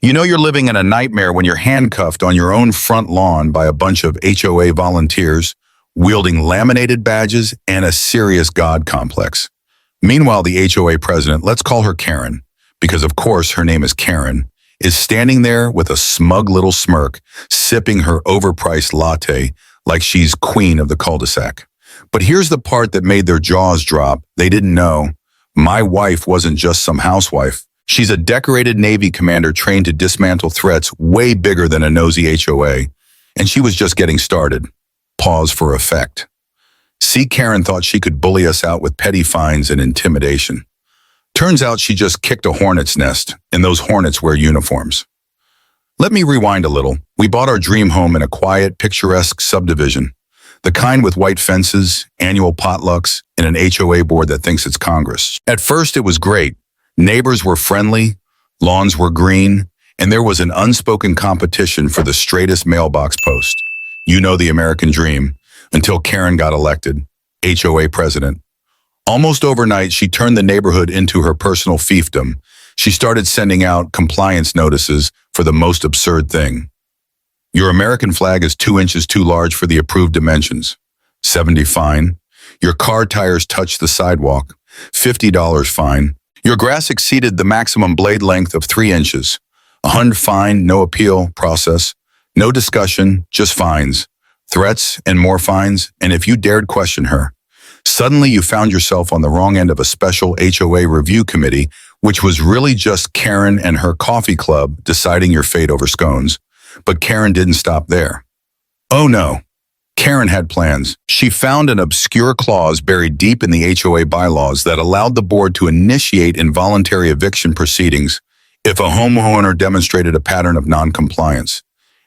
You know you're living in a nightmare when you're handcuffed on your own front lawn by a bunch of HOA volunteers wielding laminated badges and a serious God complex. Meanwhile, the HOA president, let's call her Karen, because of course her name is Karen, is standing there with a smug little smirk, sipping her overpriced latte like she's queen of the cul-de-sac. But here's the part that made their jaws drop. They didn't know. My wife wasn't just some housewife. She's a decorated Navy commander trained to dismantle threats way bigger than a nosy HOA. And she was just getting started. Pause for effect. See, Karen thought she could bully us out with petty fines and intimidation. Turns out she just kicked a hornet's nest, and those hornets wear uniforms. Let me rewind a little. We bought our dream home in a quiet, picturesque subdivision. The kind with white fences, annual potlucks, and an HOA board that thinks it's Congress. At first, it was great. Neighbors were friendly, lawns were green, and there was an unspoken competition for the straightest mailbox post. You know the American dream, until Karen got elected, HOA president. Almost overnight, she turned the neighborhood into her personal fiefdom. She started sending out compliance notices for the most absurd thing. Your American flag is 2 inches too large for the approved dimensions. $70 fine. Your car tires touch the sidewalk. $50 fine. Your grass exceeded the maximum blade length of 3 inches. $100 fine, no appeal process. No discussion, just fines. Threats and more fines, and if you dared question her. Suddenly you found yourself on the wrong end of a special HOA review committee, which was really just Karen and her coffee club deciding your fate over scones. But Karen didn't stop there. Oh no. Karen had plans. She found an obscure clause buried deep in the HOA bylaws that allowed the board to initiate involuntary eviction proceedings if a homeowner demonstrated a pattern of non-compliance.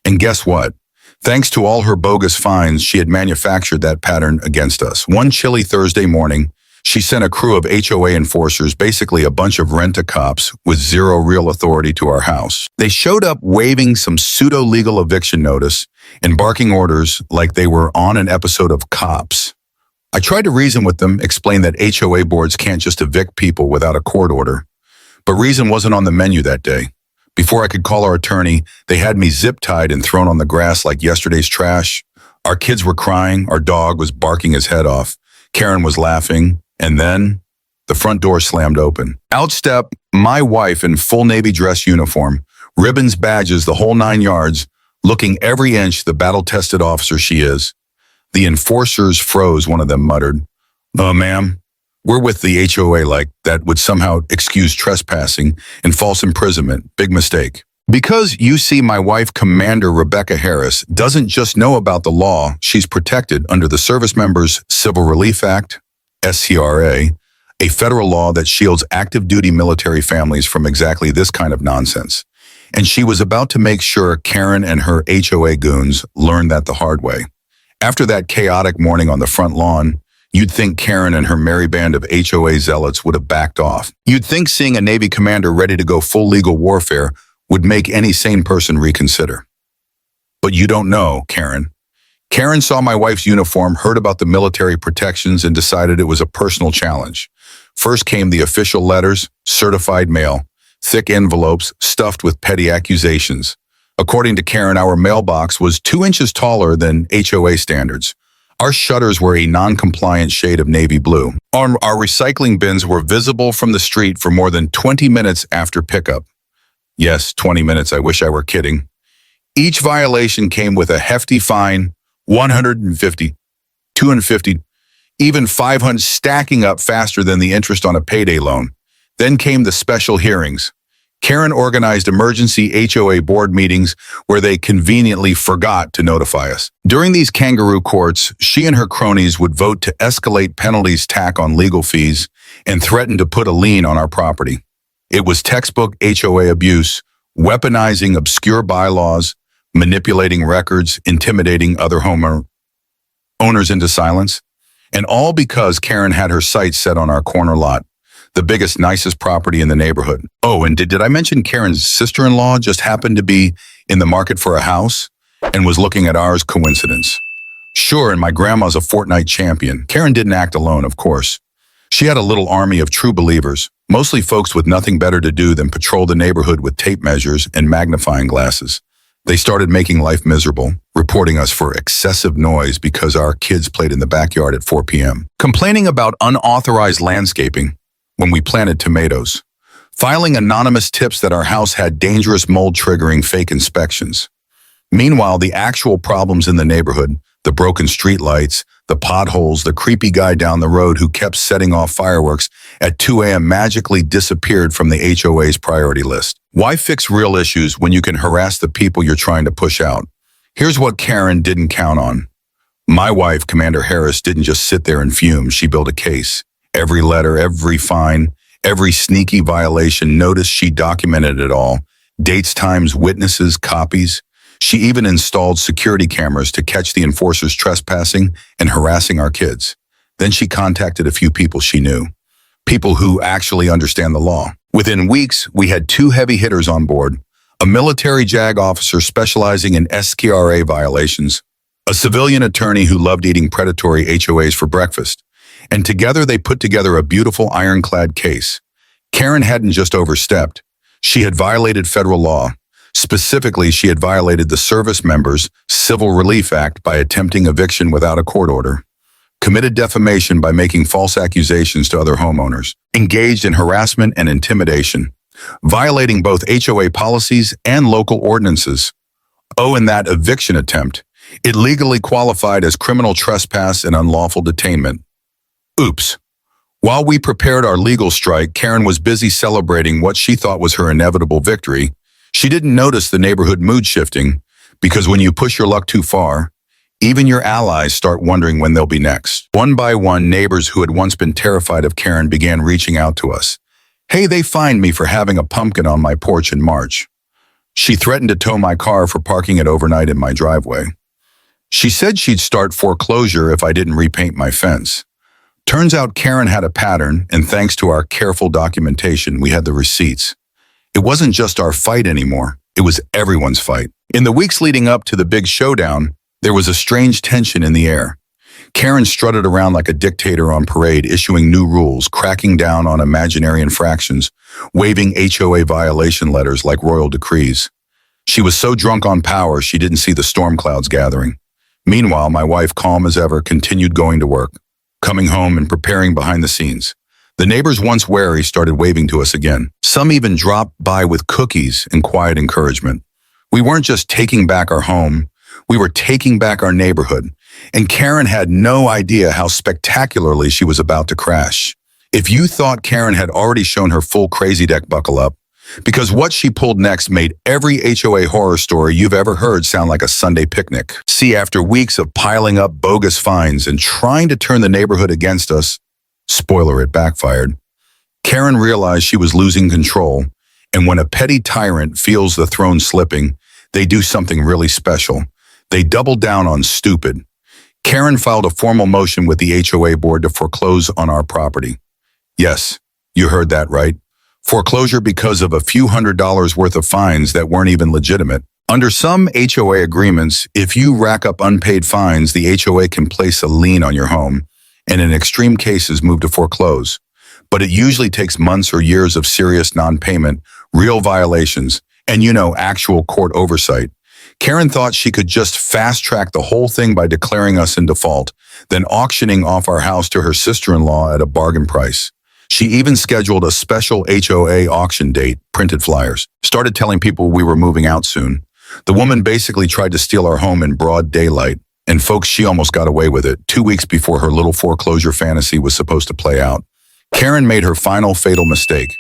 And guess what? Thanks to all her bogus fines, she had manufactured that pattern against us. One chilly Thursday morning, she sent a crew of HOA enforcers, basically a bunch of rent-a-cops with zero real authority, to our house. They showed up waving some pseudo-legal eviction notice and barking orders like they were on an episode of Cops. I tried to reason with them, explain that HOA boards can't just evict people without a court order. But reason wasn't on the menu that day. Before I could call our attorney, they had me zip-tied and thrown on the grass like yesterday's trash. Our kids were crying, our dog was barking his head off, Karen was laughing, and then the front door slammed open. Out stepped my wife in full Navy dress uniform, ribbons, badges, the whole 9 yards, looking every inch the battle-tested officer she is. The enforcers froze, one of them muttered, ma'am, we're with the HOA, like that would somehow excuse trespassing and false imprisonment. Big mistake. Because you see, my wife, Commander Rebecca Harris, doesn't just know about the law, she's protected under the Service Members Civil Relief Act, SCRA, a federal law that shields active duty military families from exactly this kind of nonsense. And she was about to make sure Karen and her HOA goons learned that the hard way. After that chaotic morning on the front lawn, you'd think Karen and her merry band of HOA zealots would have backed off. You'd think seeing a Navy commander ready to go full legal warfare would make any sane person reconsider. But you don't know, Karen. Karen saw my wife's uniform, heard about the military protections, and decided it was a personal challenge. First came the official letters, certified mail, thick envelopes stuffed with petty accusations. According to Karen, our mailbox was 2 inches taller than HOA standards. Our shutters were a non-compliant shade of navy blue. Our recycling bins were visible from the street for more than 20 minutes after pickup. Yes, 20 minutes, I wish I were kidding. Each violation came with a hefty fine, $150, $250, even $500, stacking up faster than the interest on a payday loan. Then came the special hearings. Karen organized emergency HOA board meetings where they conveniently forgot to notify us. During these kangaroo courts, she and her cronies would vote to escalate penalties, tack on legal fees, and threaten to put a lien on our property. It was textbook HOA abuse, weaponizing obscure bylaws, manipulating records, intimidating other homeowners into silence, and all because Karen had her sights set on our corner lot, the biggest, nicest property in the neighborhood. Oh, and did I mention Karen's sister-in-law just happened to be in the market for a house and was looking at ours? Coincidence? Sure, and my grandma's a Fortnite champion. Karen didn't act alone, of course. She had a little army of true believers, mostly folks with nothing better to do than patrol the neighborhood with tape measures and magnifying glasses. They started making life miserable, reporting us for excessive noise because our kids played in the backyard at 4 p.m., complaining about unauthorized landscaping when we planted tomatoes, filing anonymous tips that our house had dangerous mold-triggering fake inspections. Meanwhile, the actual problems in the neighborhood, the broken streetlights, the potholes, the creepy guy down the road who kept setting off fireworks at 2 a.m. magically disappeared from the HOA's priority list. Why fix real issues when you can harass the people you're trying to push out? Here's what Karen didn't count on. My wife, Commander Harris, didn't just sit there and fume. She built a case. Every letter, every fine, every sneaky violation, notice she documented it all. Dates, times, witnesses, copies. She even installed security cameras to catch the enforcers trespassing and harassing our kids. Then she contacted a few people she knew, people who actually understand the law. Within weeks, we had 2 heavy hitters on board, a military JAG officer specializing in SKRA violations, a civilian attorney who loved eating predatory HOAs for breakfast, and together they put together a beautiful ironclad case. Karen hadn't just overstepped. She had violated federal law. Specifically, she had violated the Service Members Civil Relief Act by attempting eviction without a court order, committed defamation by making false accusations to other homeowners, engaged in harassment and intimidation, violating both HOA policies and local ordinances. Oh, and that eviction attempt. It legally qualified as criminal trespass and unlawful detainment. Oops. While we prepared our legal strike, Karen was busy celebrating what she thought was her inevitable victory. She didn't notice the neighborhood mood shifting, because when you push your luck too far, even your allies start wondering when they'll be next. One by one, neighbors who had once been terrified of Karen began reaching out to us. Hey, they fined me for having a pumpkin on my porch in March. She threatened to tow my car for parking it overnight in my driveway. She said she'd start foreclosure if I didn't repaint my fence. Turns out Karen had a pattern, and thanks to our careful documentation, we had the receipts. It wasn't just our fight anymore. It was everyone's fight. In the weeks leading up to the big showdown, there was a strange tension in the air. Karen strutted around like a dictator on parade, issuing new rules, cracking down on imaginary infractions, waving HOA violation letters like royal decrees. She was so drunk on power, she didn't see the storm clouds gathering. Meanwhile, my wife, calm as ever, continued going to work, coming home and preparing behind the scenes. The neighbors, once wary, started waving to us again. Some even dropped by with cookies and quiet encouragement. We weren't just taking back our home, we were taking back our neighborhood. And Karen had no idea how spectacularly she was about to crash. If you thought Karen had already shown her full crazy deck, buckle up. Because what she pulled next made every HOA horror story you've ever heard sound like a Sunday picnic. See, after weeks of piling up bogus fines and trying to turn the neighborhood against us, spoiler, it backfired. Karen realized she was losing control, and when a petty tyrant feels the throne slipping, they do something really special. They double down on stupid. Karen filed a formal motion with the HOA board to foreclose on our property. Yes, you heard that right. Foreclosure because of a few $100s worth of fines that weren't even legitimate. Under some HOA agreements, if you rack up unpaid fines, the HOA can place a lien on your home, and in extreme cases move to foreclose. But it usually takes months or years of serious non-payment, real violations, and actual court oversight. Karen thought she could just fast-track the whole thing by declaring us in default, then auctioning off our house to her sister-in-law at a bargain price. She even scheduled a special HOA auction date, printed flyers, started telling people we were moving out soon. The woman basically tried to steal our home in broad daylight. And folks, she almost got away with it 2 weeks before her little foreclosure fantasy was supposed to play out. Karen made her final fatal mistake.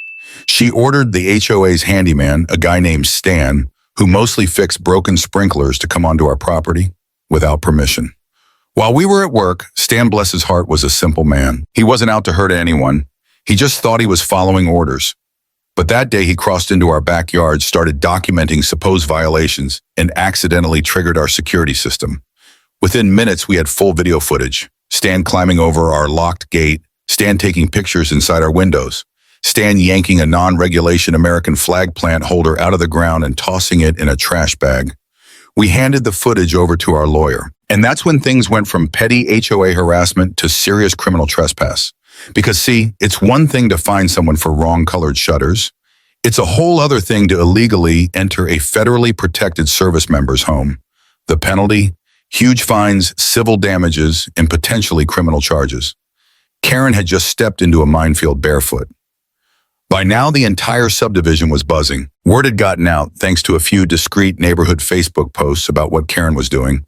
She ordered the HOA's handyman, a guy named Stan, who mostly fixed broken sprinklers, to come onto our property without permission. While we were at work, Stan, bless his heart, was a simple man. He wasn't out to hurt anyone. He just thought he was following orders. But that day he crossed into our backyard, started documenting supposed violations, and accidentally triggered our security system. Within minutes, we had full video footage. Stan climbing over our locked gate, Stan taking pictures inside our windows, Stan yanking a non-regulation American flag plant holder out of the ground and tossing it in a trash bag. We handed the footage over to our lawyer. And that's when things went from petty HOA harassment to serious criminal trespass. Because see, it's one thing to fine someone for wrong-colored shutters. It's a whole other thing to illegally enter a federally protected service member's home. The penalty? Huge fines, civil damages, and potentially criminal charges. Karen had just stepped into a minefield barefoot. By now, the entire subdivision was buzzing. Word had gotten out thanks to a few discreet neighborhood Facebook posts about what Karen was doing.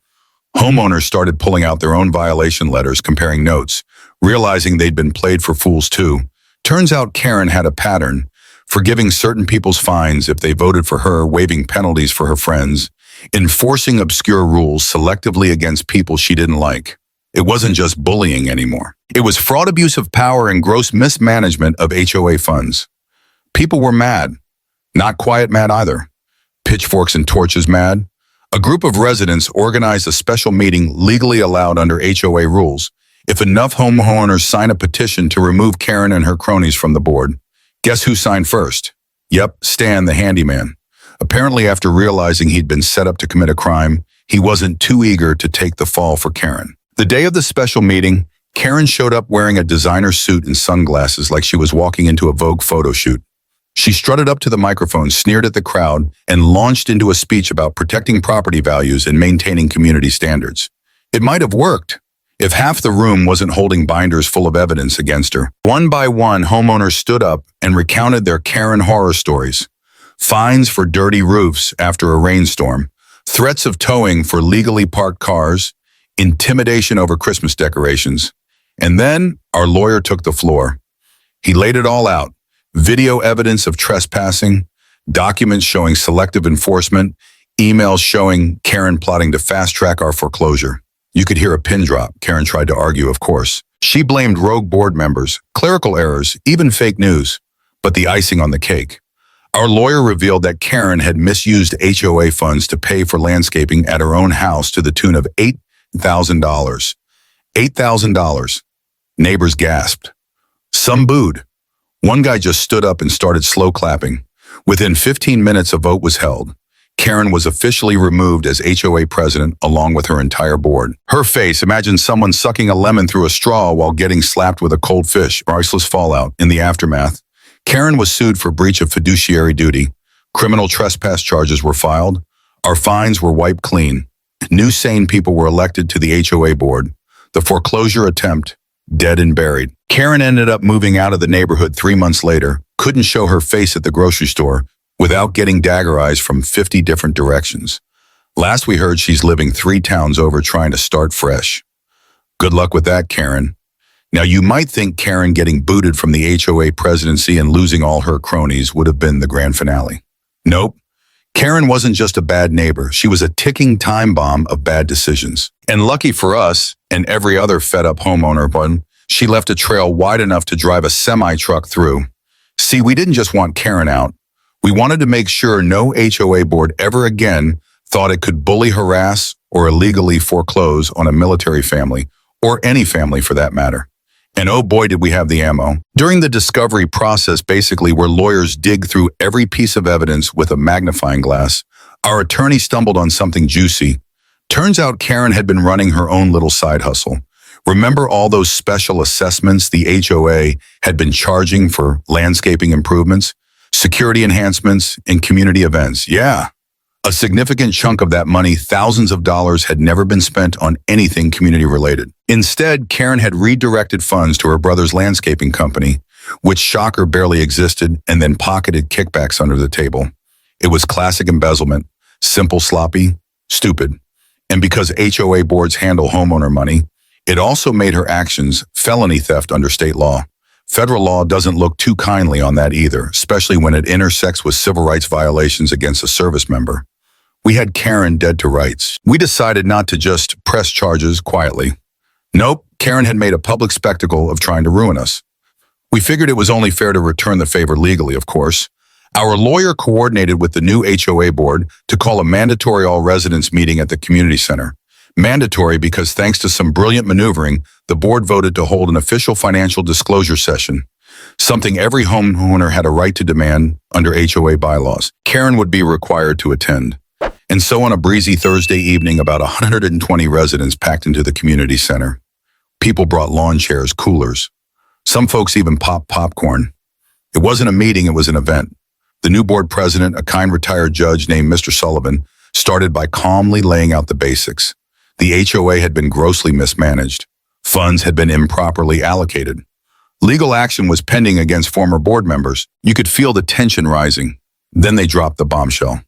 Homeowners started pulling out their own violation letters, comparing notes, realizing they'd been played for fools too. Turns out Karen had a pattern, forgiving certain people's fines if they voted for her, waiving penalties for her friends, enforcing obscure rules selectively against people she didn't like. It wasn't just bullying anymore. It was fraud, abuse of power, and gross mismanagement of HOA funds. People were mad. Not quiet mad either. Pitchforks and torches mad. A group of residents organized a special meeting legally allowed under HOA rules. If enough homeowners sign a petition to remove Karen and her cronies from the board, guess who signed first? Yep, Stan, the handyman. Apparently, after realizing he'd been set up to commit a crime, he wasn't too eager to take the fall for Karen. The day of the special meeting, Karen showed up wearing a designer suit and sunglasses like she was walking into a Vogue photo shoot. She strutted up to the microphone, sneered at the crowd, and launched into a speech about protecting property values and maintaining community standards. It might have worked if half the room wasn't holding binders full of evidence against her. One by one, homeowners stood up and recounted their Karen horror stories. Fines for dirty roofs after a rainstorm, threats of towing for legally parked cars, intimidation over Christmas decorations. And then our lawyer took the floor. He laid it all out. Video evidence of trespassing, documents showing selective enforcement, emails showing Karen plotting to fast-track our foreclosure. You could hear a pin drop. Karen tried to argue, of course. She blamed rogue board members, clerical errors, even fake news. But the icing on the cake. Our lawyer revealed that Karen had misused HOA funds to pay for landscaping at her own house to the tune of $8,000. $8,000. Neighbors gasped. Some booed. One guy just stood up and started slow clapping. Within 15 minutes, a vote was held. Karen was officially removed as HOA president along with her entire board. Her face, imagine someone sucking a lemon through a straw while getting slapped with a cold fish, priceless fallout. In the aftermath, Karen was sued for breach of fiduciary duty. Criminal trespass charges were filed. Our fines were wiped clean. New sane people were elected to the HOA board. The foreclosure attempt, dead and buried. Karen ended up moving out of the neighborhood 3 months later, couldn't show her face at the grocery store without getting dagger eyes from 50 different directions. Last we heard, she's living 3 towns over trying to start fresh. Good luck with that, Karen. Now, you might think Karen getting booted from the HOA presidency and losing all her cronies would have been the grand finale. Nope. Karen wasn't just a bad neighbor. She was a ticking time bomb of bad decisions. And lucky for us and every other fed-up homeowner, she left a trail wide enough to drive a semi-truck through. See, we didn't just want Karen out. We wanted to make sure no HOA board ever again thought it could bully, harass, or illegally foreclose on a military family, or any family for that matter. And oh boy, did we have the ammo. During the discovery process, basically where lawyers dig through every piece of evidence with a magnifying glass, our attorney stumbled on something juicy. Turns out Karen had been running her own little side hustle. Remember all those special assessments the HOA had been charging for landscaping improvements, security enhancements, and community events? Yeah. A significant chunk of that money, thousands of dollars, had never been spent on anything community-related. Instead, Karen had redirected funds to her brother's landscaping company, which, shocker, barely existed, and then pocketed kickbacks under the table. It was classic embezzlement, simple, sloppy, stupid. And because HOA boards handle homeowner money, it also made her actions felony theft under state law. Federal law doesn't look too kindly on that either, especially when it intersects with civil rights violations against a service member. We had Karen dead to rights. We decided not to just press charges quietly. Nope, Karen had made a public spectacle of trying to ruin us. We figured it was only fair to return the favor legally, of course. Our lawyer coordinated with the new HOA board to call a mandatory all-residents meeting at the community center. Mandatory because, thanks to some brilliant maneuvering, the board voted to hold an official financial disclosure session, something every homeowner had a right to demand under HOA bylaws. Karen would be required to attend. And so on a breezy Thursday evening, about 120 residents packed into the community center. People brought lawn chairs, coolers, Some folks even popped popcorn. It wasn't a meeting, it was an event. The new board president, a kind retired judge named Mr. Sullivan, started by calmly laying out the basics. The HOA had been grossly mismanaged. Funds had been improperly allocated. Legal action was pending against former board members. You could feel the tension rising. Then they dropped the bombshell.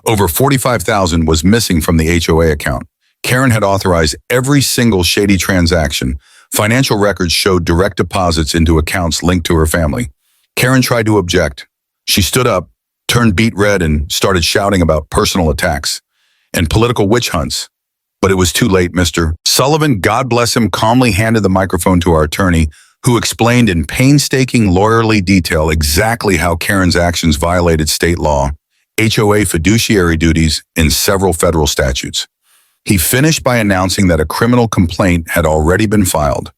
Over $45,000 was missing from the HOA account. Karen had authorized every single shady transaction. Financial records showed direct deposits into accounts linked to her family. Karen tried to object. She stood up, turned beet red, and started shouting about personal attacks and political witch hunts. But it was too late, Mr. Sullivan, God bless him, calmly handed the microphone to our attorney, who explained in painstaking lawyerly detail exactly how Karen's actions violated state law, HOA fiduciary duties, and several federal statutes. He finished by announcing that a criminal complaint had already been filed,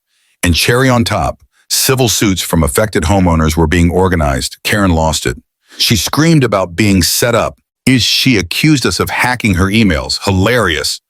and cherry on top, civil suits from affected homeowners were being organized. Karen lost it. She screamed about being set up. She accused us of hacking her emails. Hilarious.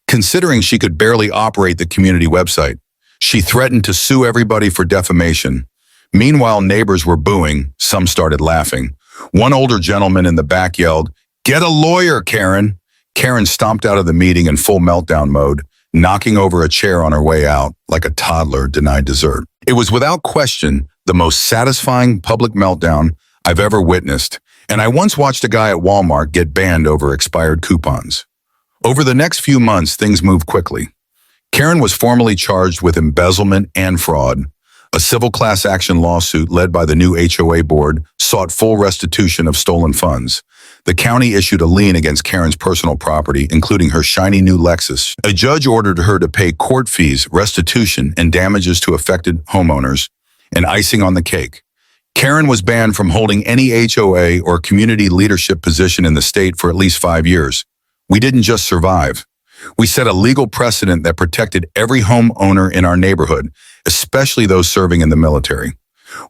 Considering she could barely operate the community website. She threatened to sue everybody for defamation. Meanwhile, neighbors were booing. Some started laughing. One older gentleman in the back yelled, "Get a lawyer, Karen." Karen stomped out of the meeting in full meltdown mode, knocking over a chair on her way out like a toddler denied dessert. It was without question the most satisfying public meltdown I've ever witnessed, and I once watched a guy at Walmart get banned over expired coupons. Over the next few months, things moved quickly. Karen was formally charged with embezzlement and fraud. A civil class action lawsuit led by the new HOA board sought full restitution of stolen funds. The county issued a lien against Karen's personal property, including her shiny new Lexus. A judge ordered her to pay court fees, restitution, and damages to affected homeowners, and icing on the cake. Karen was banned from holding any HOA or community leadership position in the state for at least 5 years. We didn't just survive. We set a legal precedent that protected every homeowner in our neighborhood, especially those serving in the military.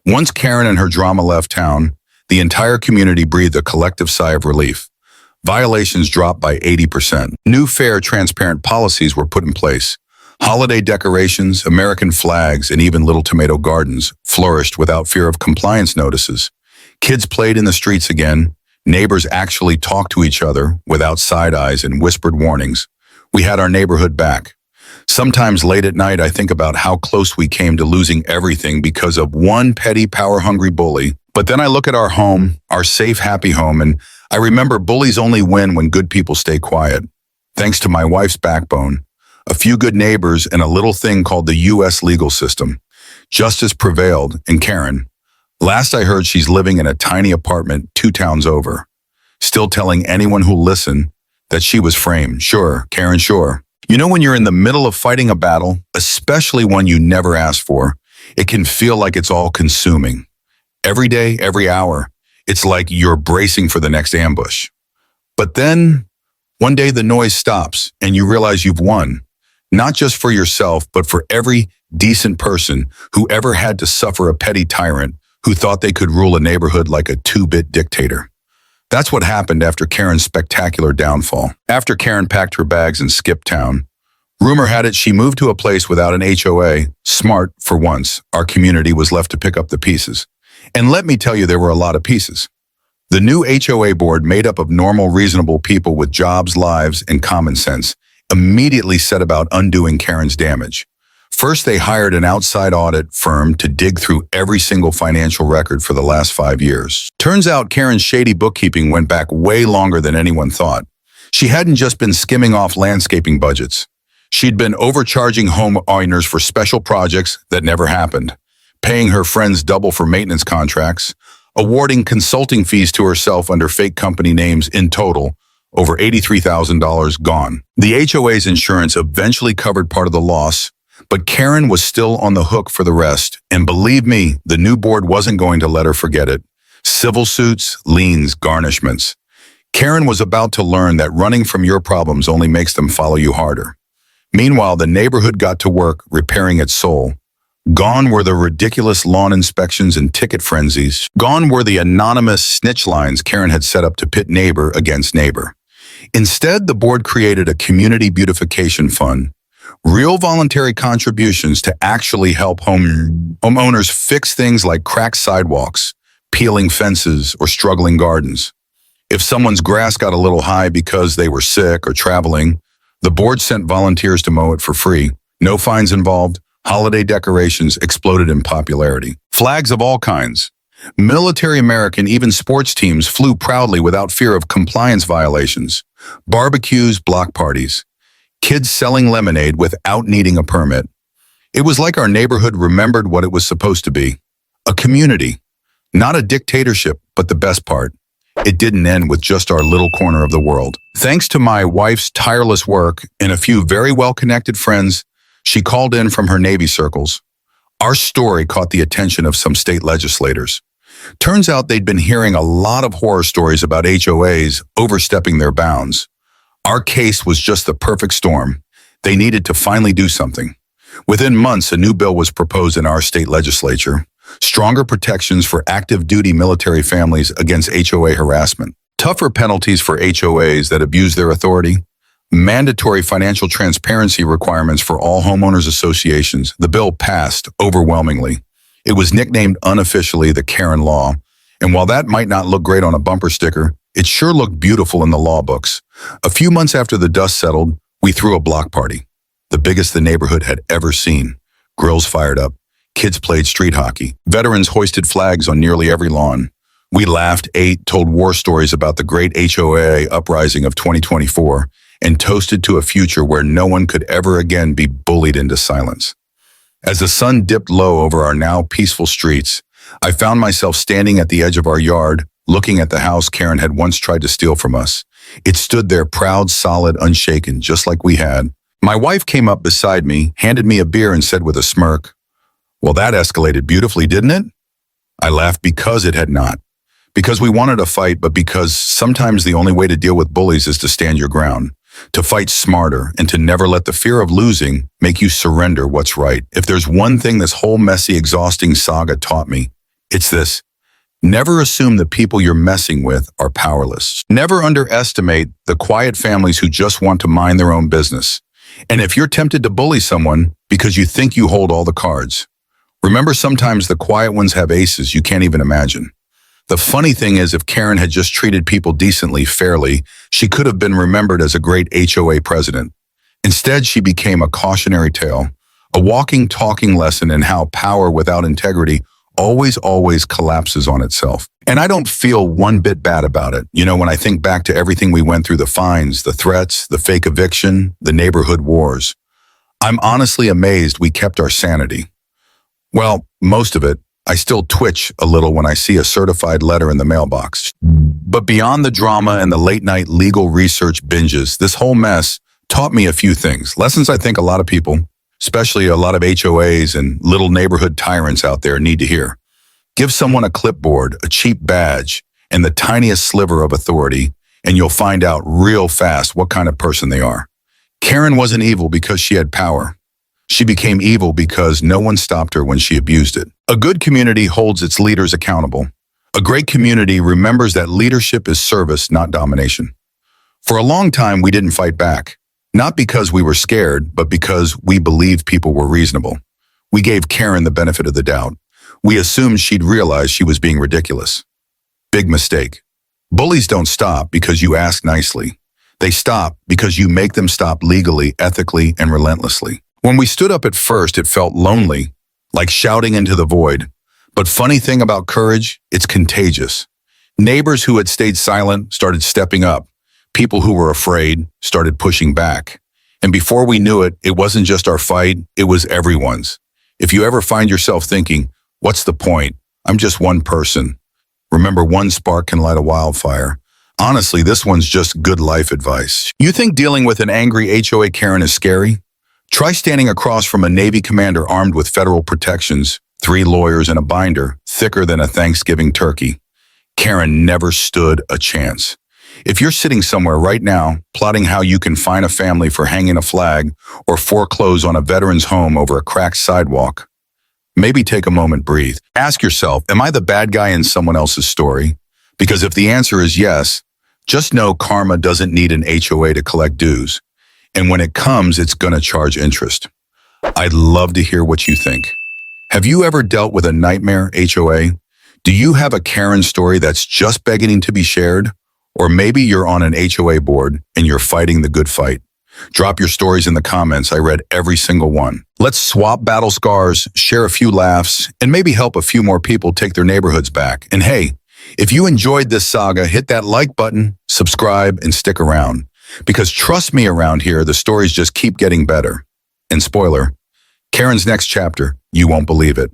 Once Karen and her drama left town, the entire community breathed a collective sigh of relief. Violations dropped by 80%. New fair, transparent policies were put in place. Holiday decorations, American flags, and even little tomato gardens flourished without fear of compliance notices. Kids played in the streets again. Neighbors actually talked to each other without side eyes and whispered warnings. We had our neighborhood back. Sometimes late at night, I think about how close we came to losing everything because of one petty, power-hungry bully. But then I look at our home, our safe, happy home, and I remember bullies only win when good people stay quiet. Thanks to my wife's backbone, a few good neighbors, and a little thing called the U.S. legal system. Justice prevailed, and Karen, last I heard, she's living in a tiny apartment 2 towns over, still telling anyone who'll listen that she was framed. Sure, Karen, sure. You know, when you're in the middle of fighting a battle, especially one you never asked for, it can feel like it's all consuming. Every day, every hour, it's like you're bracing for the next ambush. But then, one day the noise stops and you realize you've won, not just for yourself, but for every decent person who ever had to suffer a petty tyrant who thought they could rule a neighborhood like a 2-bit dictator. That's what happened after Karen's spectacular downfall. After Karen packed her bags and skipped town, rumor had it she moved to a place without an HOA. Smart, for once, our community was left to pick up the pieces. And let me tell you, there were a lot of pieces. The new HOA board, made up of normal, reasonable people with jobs, lives, and common sense, immediately set about undoing Karen's damage. First, they hired an outside audit firm to dig through every single financial record for the last 5 years. Turns out Karen's shady bookkeeping went back way longer than anyone thought. She hadn't just been skimming off landscaping budgets. She'd been overcharging homeowners for special projects that never happened, paying her friends double for maintenance contracts, awarding consulting fees to herself under fake company names. In total, over $83,000 gone. The HOA's insurance eventually covered part of the loss, but Karen was still on the hook for the rest. And believe me, the new board wasn't going to let her forget it. Civil suits, liens, garnishments. Karen was about to learn that running from your problems only makes them follow you harder. Meanwhile, the neighborhood got to work repairing its soul. Gone were the ridiculous lawn inspections and ticket frenzies. Gone were the anonymous snitch lines Karen had set up to pit neighbor against neighbor. Instead, the board created a community beautification fund, Real voluntary contributions to actually help homeowners fix things like cracked sidewalks, peeling fences, or struggling gardens. If someone's grass got a little high because they were sick or traveling, the board sent volunteers to mow it for free. No fines involved. Holiday decorations exploded in popularity. Flags of all kinds. Military American, even sports teams flew proudly without fear of compliance violations. Barbecues, block parties. Kids selling lemonade without needing a permit. It was like our neighborhood remembered what it was supposed to be. A community. Not a dictatorship, but the best part. It didn't end with just our little corner of the world. Thanks to my wife's tireless work and a few very well-connected friends, she called in from her Navy circles. Our story caught the attention of some state legislators. Turns out they'd been hearing a lot of horror stories about HOAs overstepping their bounds. Our case was just the perfect storm. They needed to finally do something. Within months, a new bill was proposed in our state legislature. Stronger protections for active duty military families against HOA harassment. Tougher penalties for HOAs that abuse their authority. Mandatory financial transparency requirements for all homeowners associations. The bill passed overwhelmingly. It was nicknamed unofficially the Karen Law. And while that might not look great on a bumper sticker, it sure looked beautiful in the law books. A few months after the dust settled, we threw a block party. The biggest the neighborhood had ever seen. Grills fired up. Kids played street hockey. Veterans hoisted flags on nearly every lawn. We laughed, ate, told war stories about the great HOA uprising of 2024, and toasted to a future where no one could ever again be bullied into silence. As the sun dipped low over our now peaceful streets, I found myself standing at the edge of our yard, looking at the house Karen had once tried to steal from us. It stood there proud, solid, unshaken, just like we had. My wife came up beside me, handed me a beer, and said with a smirk, "Well, that escalated beautifully, didn't it?" I laughed because it had not. Because we wanted a fight, but because sometimes the only way to deal with bullies is to stand your ground, to fight smarter, and to never let the fear of losing make you surrender what's right. If there's one thing this whole messy, exhausting saga taught me, it's this. Never assume the people you're messing with are powerless. Never underestimate the quiet families who just want to mind their own business. And if you're tempted to bully someone because you think you hold all the cards, remember sometimes the quiet ones have aces you can't even imagine. The funny thing is, if Karen had just treated people decently, fairly, she could have been remembered as a great HOA president. Instead, she became a cautionary tale, a walking, talking lesson in how power without integrity always collapses on itself. And I don't feel one bit bad about it. You know, when I think back to everything we went through, the fines, the threats, the fake eviction, the neighborhood wars, I'm honestly amazed we kept our sanity. Well, most of it. I still twitch a little when I see a certified letter in the mailbox. But beyond the drama and the late-night legal research binges, this whole mess taught me a few things. Lessons I think a lot of people, especially a lot of HOAs and little neighborhood tyrants out there, need to hear. Give someone a clipboard, a cheap badge, and the tiniest sliver of authority, and you'll find out real fast what kind of person they are. Karen wasn't evil because she had power. She became evil because no one stopped her when she abused it. A good community holds its leaders accountable. A great community remembers that leadership is service, not domination. For a long time, we didn't fight back. Not because we were scared, but because we believed people were reasonable. We gave Karen the benefit of the doubt. We assumed she'd realize she was being ridiculous. Big mistake. Bullies don't stop because you ask nicely. They stop because you make them stop legally, ethically, and relentlessly. When we stood up at first, it felt lonely, like shouting into the void. But funny thing about courage, it's contagious. Neighbors who had stayed silent started stepping up. People who were afraid started pushing back. And before we knew it, it wasn't just our fight, it was everyone's. If you ever find yourself thinking, what's the point? I'm just one person. Remember, one spark can light a wildfire. Honestly, this one's just good life advice. You think dealing with an angry HOA Karen is scary? Try standing across from a Navy commander armed with federal protections, 3 lawyers and a binder, thicker than a Thanksgiving turkey. Karen never stood a chance. If you're sitting somewhere right now, plotting how you can fine a family for hanging a flag or foreclose on a veteran's home over a cracked sidewalk, maybe take a moment, breathe. Ask yourself, am I the bad guy in someone else's story? Because if the answer is yes, just know karma doesn't need an HOA to collect dues. And when it comes, it's going to charge interest. I'd love to hear what you think. Have you ever dealt with a nightmare HOA? Do you have a Karen story that's just begging to be shared? Or maybe you're on an HOA board and you're fighting the good fight. Drop your stories in the comments. I read every single one. Let's swap battle scars, share a few laughs, and maybe help a few more people take their neighborhoods back. And hey, if you enjoyed this saga, hit that like button, subscribe, and stick around. Because trust me, around here, the stories just keep getting better. And spoiler, Karen's next chapter, you won't believe it.